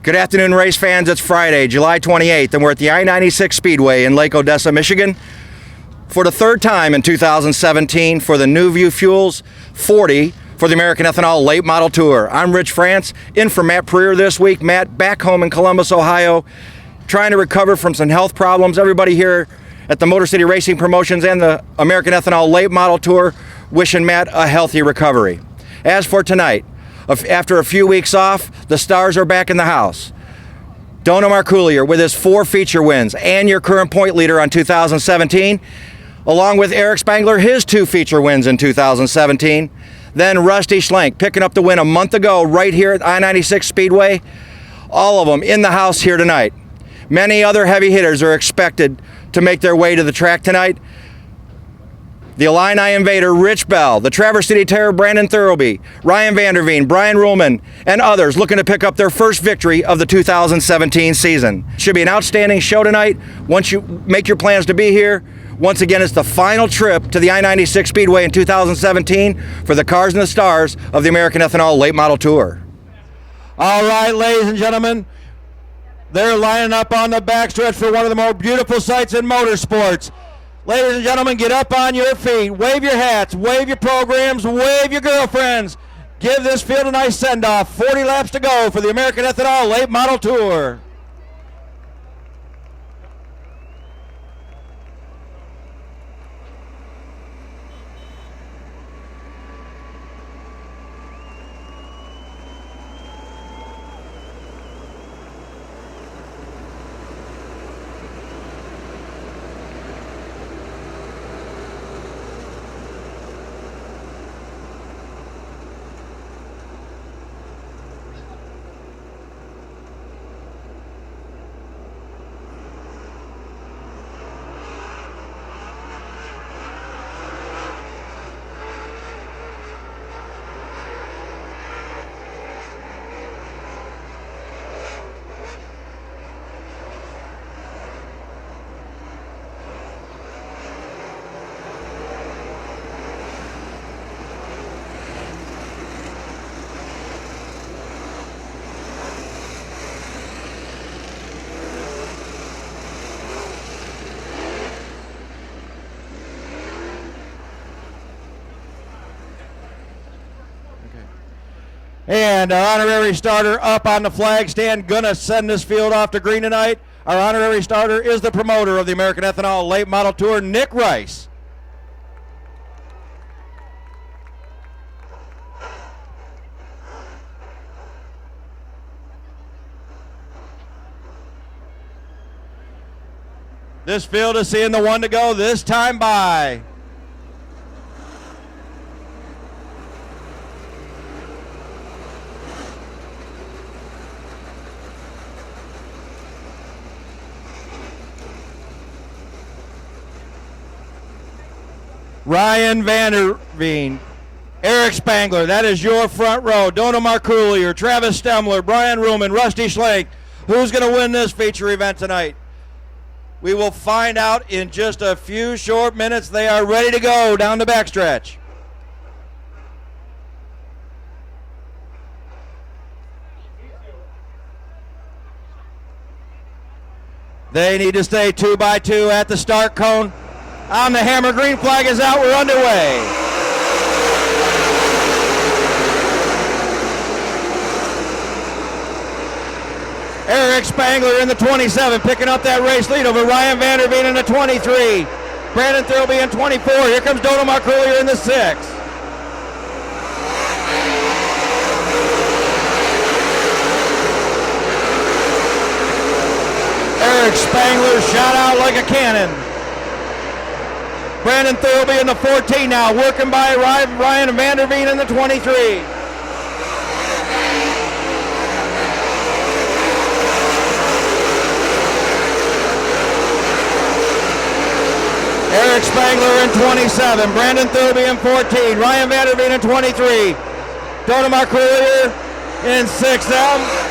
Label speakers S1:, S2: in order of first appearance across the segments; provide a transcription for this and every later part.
S1: Good afternoon, race fans. It's Friday, July 28th, and we're at the I96 Speedway in Lake Odessa, Michigan, for the third time in 2017 for the New View Fuels 40 for the American Ethanol Late Model Tour. I'm Rich France, in for Matt Preer this week. Matt, back home in Columbus, Ohio, trying to recover from some health problems. Everybody here at the Motor City Racing Promotions and the American Ethanol Late Model Tour wishing Matt a healthy recovery. As for tonight, after a few weeks off, the stars are back in the house. Dono Marculier with his 4 feature wins and your current point leader on 2017, along with Eric Spangler, his 2 feature wins in 2017. Then Rusty Schlenk picking up the win a month ago right here at I96 Speedway. All of them in the house here tonight. Many other heavy hitters are expected to make their way to the track tonight. The Illini Invader, Rich Bell, the Traverse City Terror, Brandon Thurlby, Ryan Vanderveen, Brian Ruhlman, and others looking to pick up their first victory of the 2017 season. Should be an outstanding show tonight. Once you make your plans to be here, once again, it's the final trip to the I-96 Speedway in 2017 for the Cars and the Stars of the American Ethanol Late Model Tour.
S2: All right, ladies and gentlemen, they're lining up on the backstretch for one of the more beautiful sights in motorsports. Ladies and gentlemen, get up on your feet, wave your hats, wave your programs, wave your girlfriends. Give this field a nice send-off. 40 laps to go for the American Ethanol Late Model Tour. And our honorary starter up on the flag stand, gonna send this field off to green tonight. Our honorary starter is the promoter of the American Ethanol Late Model Tour, Nick Rice. This field is seeing the one to go this time by. Ryan Vanderveen, Eric Spangler, that is your front row. Dono Marculier, Travis Stemler, Brian Ruhlman, Rusty Schlenk. Who's going to win this feature event tonight? We will find out in just a few short minutes. They are ready to go down the backstretch. They need to stay 2 by 2 at the start cone. On the hammer, green flag is out, we're underway. Eric Spangler in the 27, picking up that race lead over Ryan Vanderveen in the 23. Brandon Thurlby in 24, here comes Dono Marculier in the 6. Eric Spangler shot out like a cannon. Brandon Thurlby in the 14 now, working by Ryan Vanderveen in the 23. Eric Spangler in 27, Brandon Thurlby in 14, Ryan Vanderveen in 23, Dono Marculier in 6 now.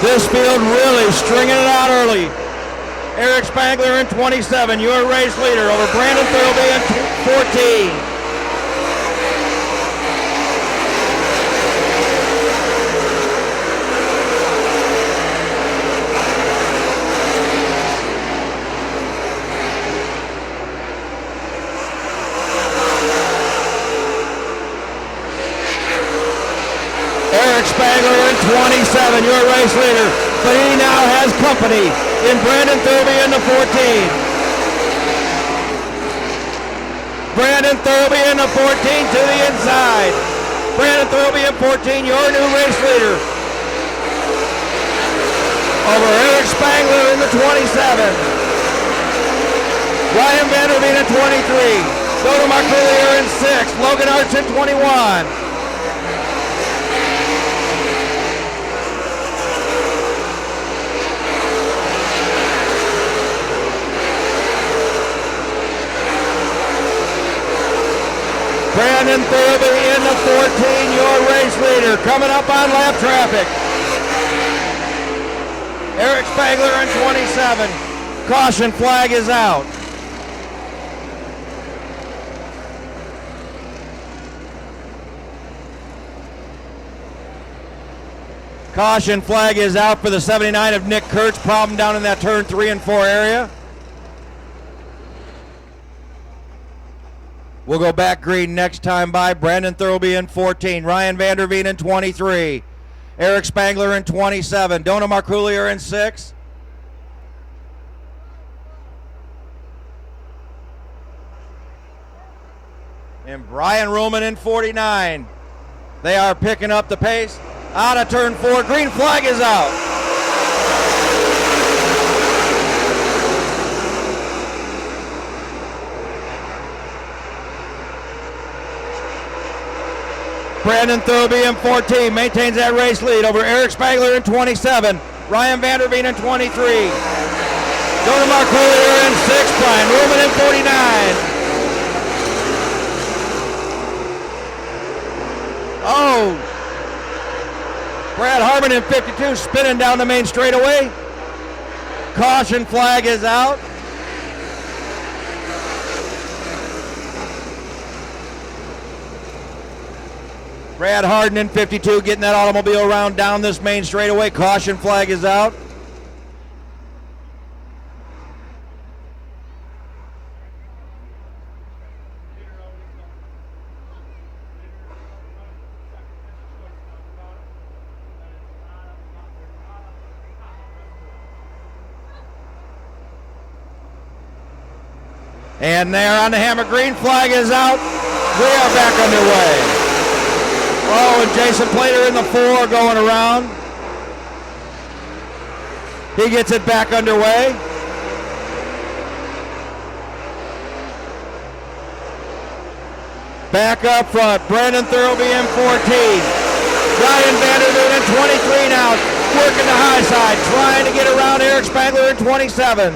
S2: This field really stringing it out early. Eric Spangler in 27, your race leader over Brandon Thurlby in 14. Eric Spangler in 27, your race leader, but he now has company in Brandon Thurlby in the 14. Brandon Thurlby in the 14 to the inside. Brandon Thurlby in 14, your new race leader. Over Eric Spangler in the 27. Ryan Vanderveen in 23. Dodo Marculier in 6. Logan Arch in 21. Brandon Thurlby in the 14, your race leader, coming up on lap traffic. Eric Spangler in 27. Caution flag is out. Caution flag is out for the 79 of Nick Kurtz. Problem down in that turn 3 and 4 area. We'll go back green next time by. Brandon Thurlby in 14. Ryan Vanderveen in 23. Eric Spangler in 27. Dodo Marculier in 6. And Brian Ruhlman in 49. They are picking up the pace. Out of turn 4. Green flag is out. Brandon Thurlby in 14 maintains that race lead over Eric Spangler in 27. Ryan Vanderveen in 23. Dodo Marculier in 6. Brian Ruhlman in 49. Oh, Brad Harmon in 52 spinning down the main straightaway. Caution flag is out. Brad Harden in 52 getting that automobile around down this main straightaway. Caution flag is out. And there on the hammer, green flag is out. We are back underway. Oh, and Jason Plater in the 4 going around. He gets it back underway. Back up front, Brandon Thurlby in 14. Ryan Vanderveen in 23 now, working the high side, trying to get around Eric Spangler in 27.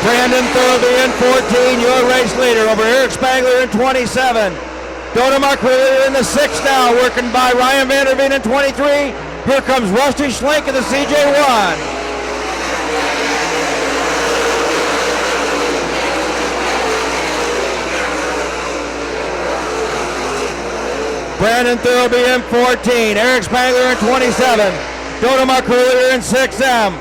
S2: Brandon Thurlby in 14, your race leader over Eric Spangler in 27. Dodo Marculier in the 6 now, working by Ryan Vanderveen in 23. Here comes Rusty Schlenk in the CJ1. Brandon Thurlby in 14, Eric Spangler in 27. Dodo Marculier in 6M.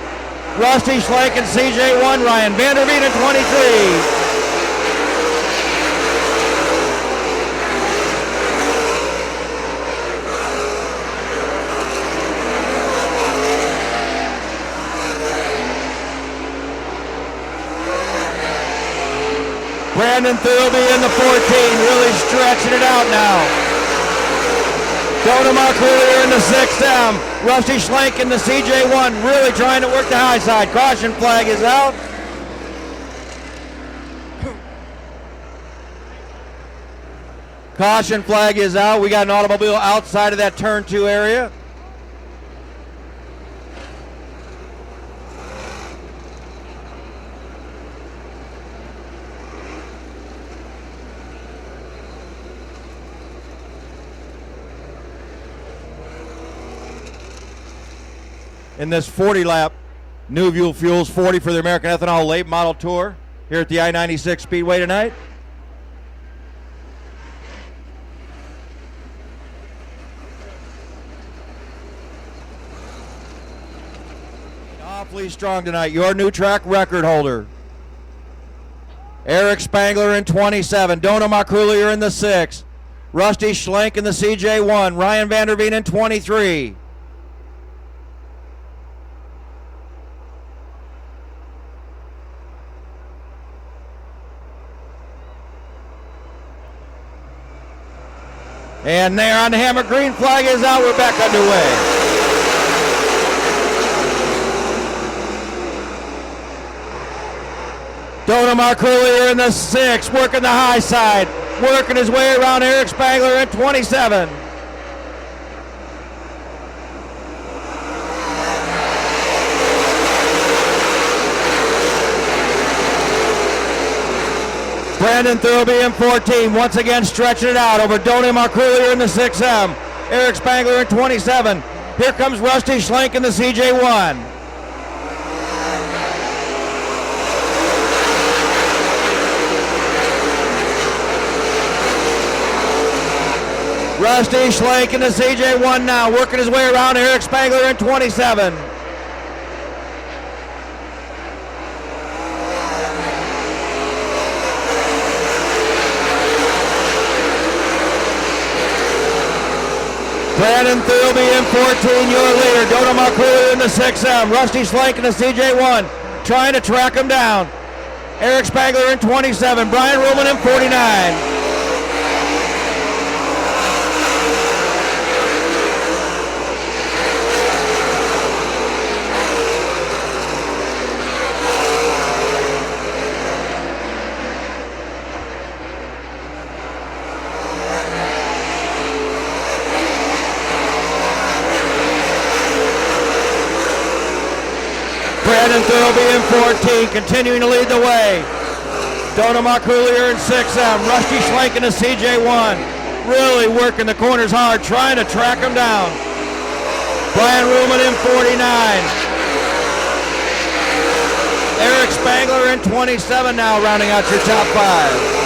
S2: Rusty Schlenk and CJ1, Ryan Vanderveen in 23. Brandon Thurlby in the 14, really stretching it out now. Dodo Marculier in the 6M. Rusty Schlenk in the CJ1, really trying to work the high side. Caution flag is out. Caution flag is out. We got an automobile outside of that turn 2 area. in this 40-lap New View Fuels 40 for the American Ethanol Late Model Tour here at the I96 Speedway tonight. Awfully strong tonight. Your new track record holder, Eric Spangler in 27. Dono Marculier in the 6. Rusty Schlenk in the CJ1. Ryan Vanderveen in 23. And there on the hammer, green flag is out. We're back underway. Dono Marculier in the 6, working the high side, working his way around Eric Spangler in 27. Brandon Thurlby in 14, once again stretching it out over Dono Marculier in the 6M. Eric Spangler in 27. Here comes Rusty Schlenk in the CJ1. Rusty Schlenk in the CJ1 now, working his way around Eric Spangler in 27. Brandon Thurlby in 14, your leader. Dono Marculier in the 6M. Rusty Schlenk in the CJ1, trying to track him down. Eric Spangler in 27. Brian Ruhlman in 49. Brandon Thurlby in 14, continuing to lead the way. Dono Marculier in 6M. Rusty Schlenk in the CJ1. Really working the corners hard, trying to track him down. Brian Ruhlman in 49. Eric Spangler in 27 now, rounding out your top 5.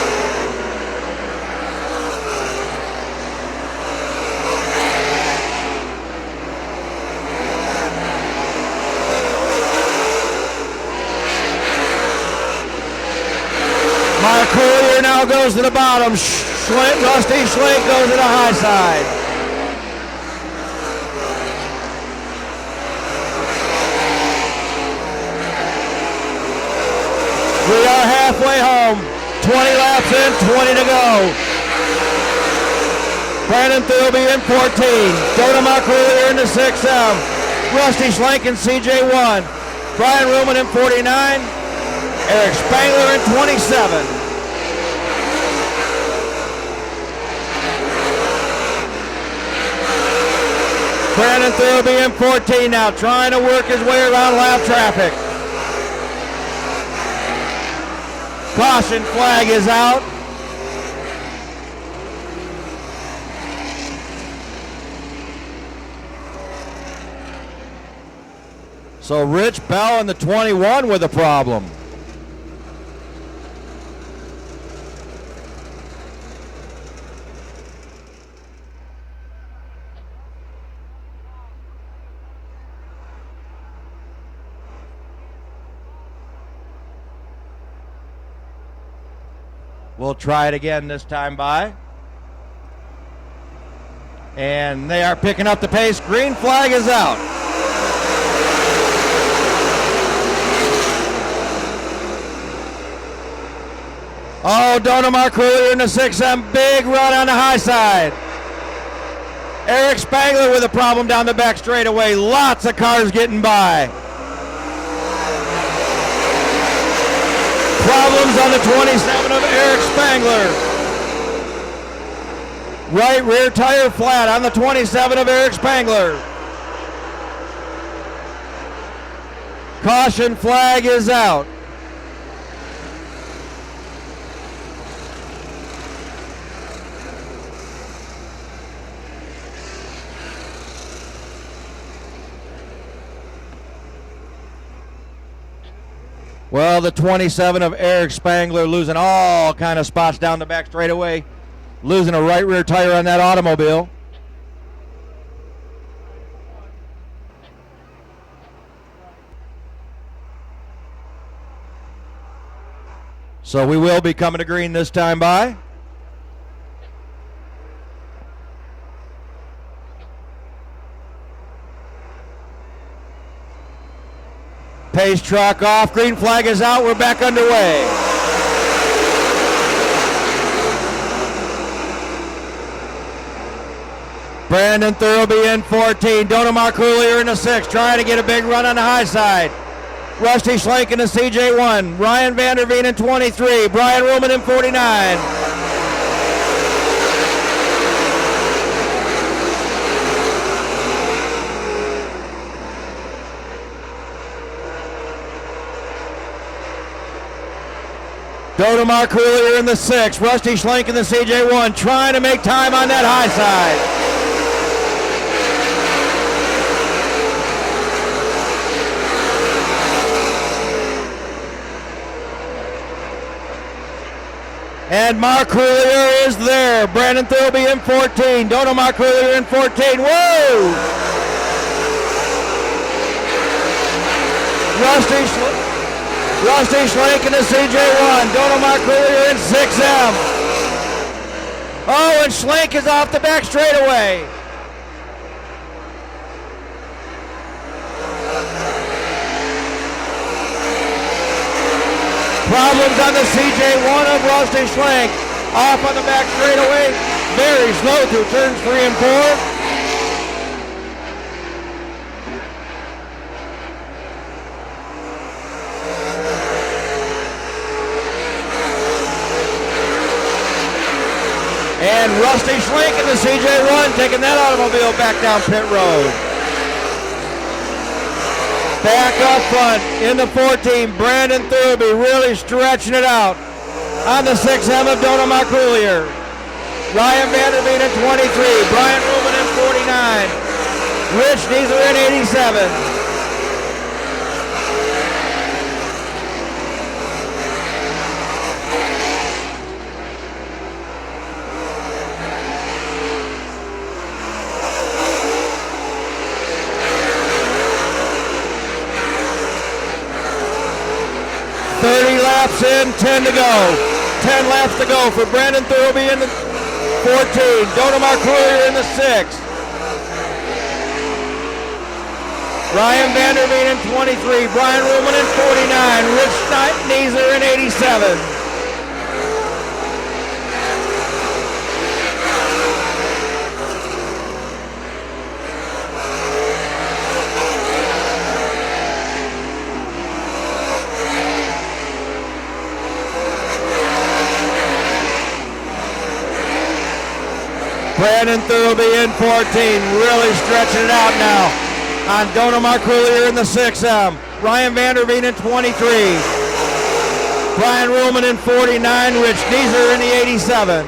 S2: Marculier now goes to the bottom. Rusty Schlenk goes to the high side. We are halfway home. 20 laps in, 20 to go. Brandon Thurlby in 14. Dono Marculier in the 6M. Rusty Schlenk in CJ1. Brian Ruhlman in 49. Eric Spangler in 27. Brandon Thurlby in 14 now, trying to work his way around lap traffic. Caution flag is out. So Rich Bell in the 21 with a problem. We'll try it again this time by. And they are picking up the pace. Green flag is out. Oh, Dono Marculier in the 6M. Big run on the high side. Eric Spangler with a problem down the back straightaway. Lots of cars getting by. Problems on the 27 of Eric Spangler. Right rear tire flat on the 27 of Eric Spangler. Caution flag is out. Well, the 27 of Eric Spangler losing all kind of spots down the back straightaway. Losing a right rear tire on that automobile. So we will be coming to green this time by. Pace truck off, green flag is out, we're back underway. Brandon Thurlby in 14, Donamar Coolier in the 6, trying to get a big run on the high side. Rusty Schlenk in the CJ1, Ryan Vanderveen in 23, Brian Ruhlman in 49. Donamar Coolier in the 6, Rusty Schlenk in the CJ1, trying to make time on that high side. And Mark Coolier is there. Brandon Thurlby in 14, Donamar Coolier in 14. Whoa! Rusty Schlenk in the CJ1, Donamar Coolier in 6M. Oh, and Schlenk is off the back straightaway. Problems on the CJ1 of Rusty Schlenk. Off on the back straightaway. Very slow through turns 3 and 4. And Rusty Schlenk in the CJ1 taking that automobile back down pit road. Back up front in the 14, Brandon Thurlby really stretching it out on the 6M of Donamar Coolier. Ryan Vanderveen in 23, Brian Ruhlman in 49, Rich Diesel in 87. Laps in, 10 to go. 10 laps to go for Brandon Thurlby in the 14, Donamar Coolier in the 6. Ryan Vanderveen in 23, Brian Ruhlman in 49, Rich Neisler in 87. Brandon Thurlby in 14, really stretching it out now on Donamar Coolier in the 6M. Ryan Vanderveen in 23. Brian Ruhlman in 49, Rich Neisler in the 87.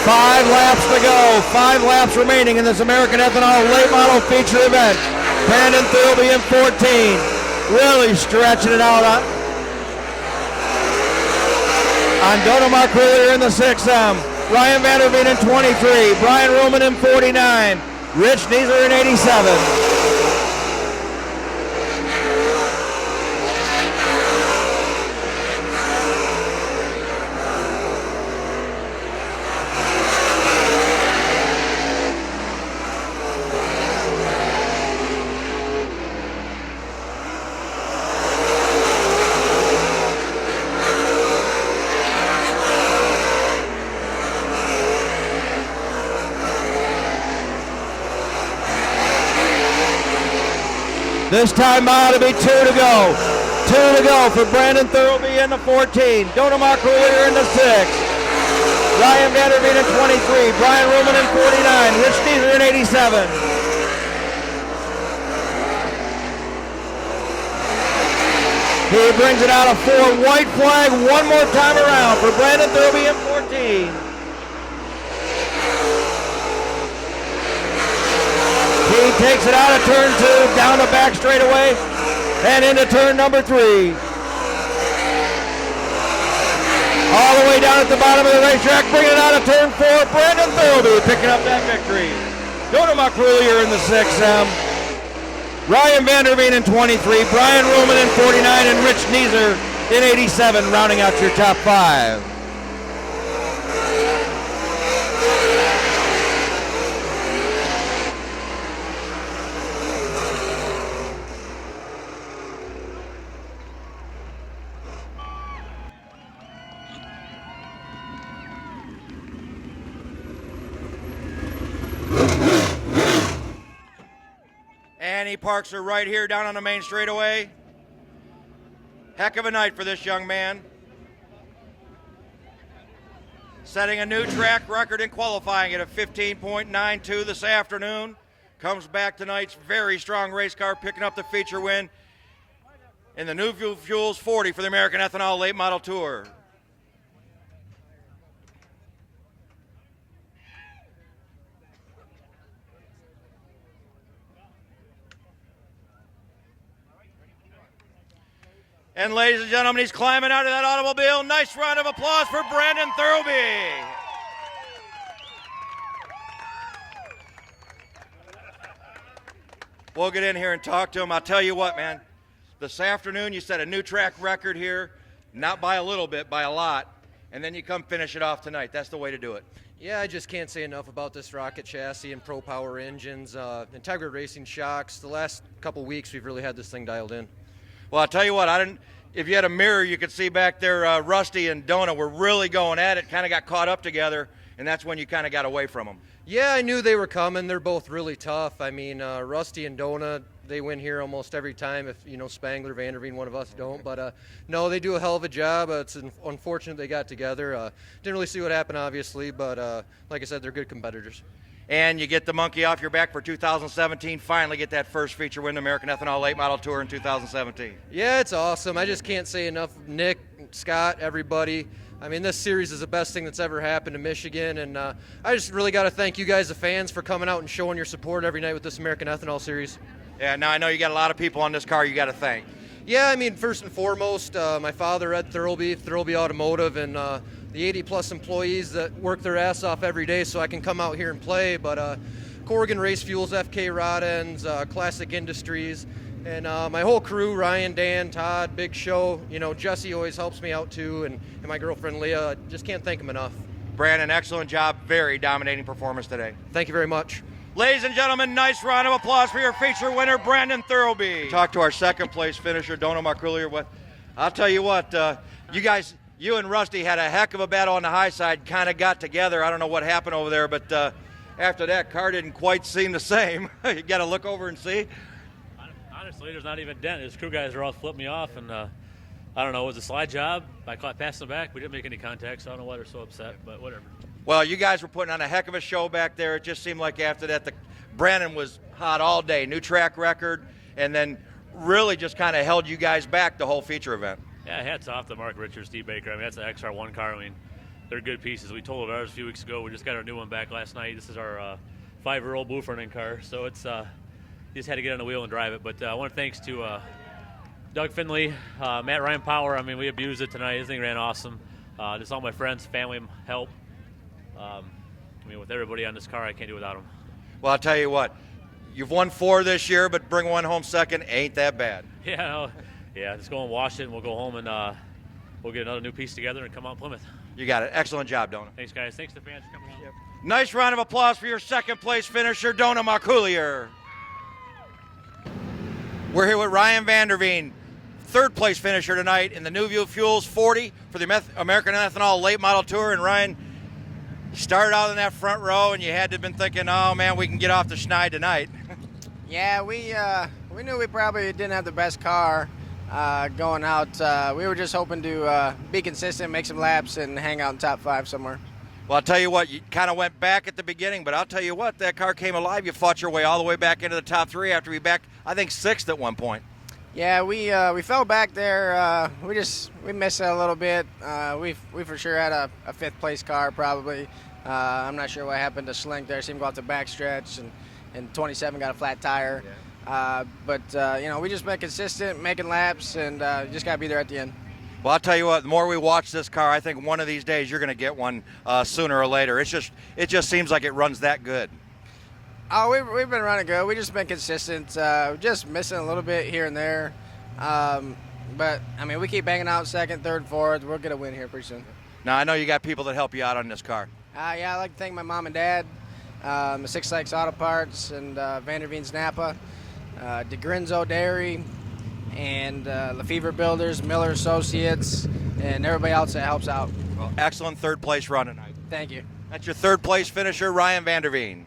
S2: Five laps to go. 5 laps remaining in this American Ethanol late model feature event. Brandon Thurlby in 14. Really stretching it out on Donamar Coolier in the 6M. Ryan Vanderveen in 23. Brian Ruhlman in 49. Rich Neisler in 87. This time out, it'll be 2 to go. 2 to go for Brandon Thurlby in the 14. Donemark Rulier in the 6. Ryan Vanderveen in 23. Brian Ruhlman in 49. Rich Deezer in 87. He brings it out of 4. White flag one more time around for Brandon Thurlby in 14. He takes it out of turn 2, down the back straightaway, and into turn number 3. All the way down at the bottom of the racetrack, bringing it out of turn 4, Brandon Thurlby picking up that victory. Donemark Rulier in the 6M. Ryan Vanderveen in 23, Brian Ruhlman in 49, and Rich Neeser in 87, rounding out your top 5.
S1: And he parks her right here down on the main straightaway. Heck of a night for this young man. Setting a new track record in qualifying at a 15.92 this afternoon. Comes back tonight's very strong race car, picking up the feature win in the New Fuels 40 for the American Ethanol Late Model Tour. And ladies and gentlemen, he's climbing out of that automobile. Nice round of applause for Brandon Thurlby. We'll get in here and talk to him. I'll tell you what, man. This afternoon, you set a new track record here, not by a little bit, by a lot. And then you come finish it off tonight. That's the way to do it.
S3: Yeah, I just can't say enough about this rocket chassis and Pro Power engines. Integra Racing shocks. The last couple weeks, we've really had this thing dialed in.
S1: Well, I'll tell you what, if you had a mirror, you could see back there Rusty and Dona were really going at it, kind of got caught up together, and that's when you kind of got away from them.
S3: Yeah, I knew they were coming. They're both really tough. I mean, Rusty and Dona, they win here almost every time if, Spangler, Vanderveen, one of us don't. But, no, they do a hell of a job. It's unfortunate they got together. Didn't really see what happened, obviously, but like I said, they're good competitors.
S1: And you get the monkey off your back for 2017, finally get that first feature win, the American Ethanol Late Model Tour in 2017.
S3: Yeah, it's awesome. I just can't say enough. Nick, Scott, everybody. I mean, this series is the best thing that's ever happened to Michigan, and I just really got to thank you guys, the fans, for coming out and showing your support every night with this American Ethanol Series.
S1: Yeah, now I know you got a lot of people on this car you got to thank.
S3: Yeah, I mean, first and foremost, my father, Ed Thurlby, Thurlby Automotive, and the 80-plus employees that work their ass off every day so I can come out here and play. But Corrigan Race Fuels, FK Rod Ends, Classic Industries, and my whole crew, Ryan, Dan, Todd, Big Show. Jesse always helps me out too, and my girlfriend Leah. I just can't thank them enough.
S1: Brandon, excellent job. Very dominating performance today.
S3: Thank you very much.
S1: Ladies and gentlemen, nice round of applause for your feature winner, Brandon Thurlby. Talk to our second place finisher, Donemark Rulier. I'll tell you what, you and Rusty had a heck of a battle on the high side, kind of got together. I don't know what happened over there, but after that, car didn't quite seem the same. You got to look over and see.
S4: Honestly, there's not even a dent. His crew guys are all flipping me off, and I don't know, it was a slide job. I caught passing the back. We didn't make any contact, so I don't know why they're so upset, but whatever.
S1: Well, you guys were putting on a heck of a show back there. It just seemed like after that, Brandon was hot all day. New track record, and then really just kind of held you guys back the whole feature event.
S4: Yeah, hats off to Mark Richards, Steve Baker. I mean, that's an XR1 car. I mean, they're good pieces. We told ours a few weeks ago. We just got our new one back last night. This is our 5-year-old Bluefront car, so it's just had to get on the wheel and drive it. But I want to thanks to Doug Finley, Matt Ryan Power. I mean, we abused it tonight. This thing ran awesome. Just all my friends, family, help. I mean, with everybody on this car, I can't do without them.
S1: Well, I'll tell you what, you've won 4 this year, but bring one home second ain't that bad.
S4: Yeah, just go and wash it, and we'll go home and we'll get another new piece together and come out Plymouth.
S1: You got it. Excellent job, Dona.
S4: Thanks, guys. Thanks to the fans for coming out. Yep.
S1: Nice round of applause for your second place finisher, Donemark Rulier. We're here with Ryan Vanderveen, third place finisher tonight in the New Fuels 40 for the American Ethanol Late Model Tour. And Ryan, you started out in that front row, and you had to have been thinking, oh man, we can get off the schneid tonight.
S5: Yeah, we We knew we probably didn't have the best car going out. We were just hoping to be consistent, make some laps, and hang out in top 5 somewhere.
S1: Well, I'll tell you what, you kind of went back at the beginning, but I'll tell you what, that car came alive. You fought your way all the way back into the top 3 after we back, I think, 6th at one point.
S5: Yeah, we fell back there. We missed it a little bit. We for sure had a 5th place car probably. I'm not sure what happened to Slink there. Seemed to go out the backstretch, and 27 got a flat tire. Yeah. We just been consistent, making laps, and just got to be there at the end.
S1: Well, I'll tell you what, the more we watch this car, I think one of these days you're going to get one sooner or later. It just seems like it runs that good.
S5: Oh, we've been running good. We've just been consistent, just missing a little bit here and there. But, I mean, we keep banging out 2nd, 3rd, 4th. We'll get a win here pretty soon.
S1: Now, I know you got people that help you out on this car.
S5: Yeah, I'd like to thank my mom and dad, the Six Sykes Auto Parts, and Vanderveen's Napa, DeGrinzo Dairy, and Lefevre Builders, Miller Associates, and everybody else that helps out.
S1: Well, excellent 3rd place run tonight.
S5: Thank you.
S1: That's your 3rd place finisher, Ryan Vanderveen.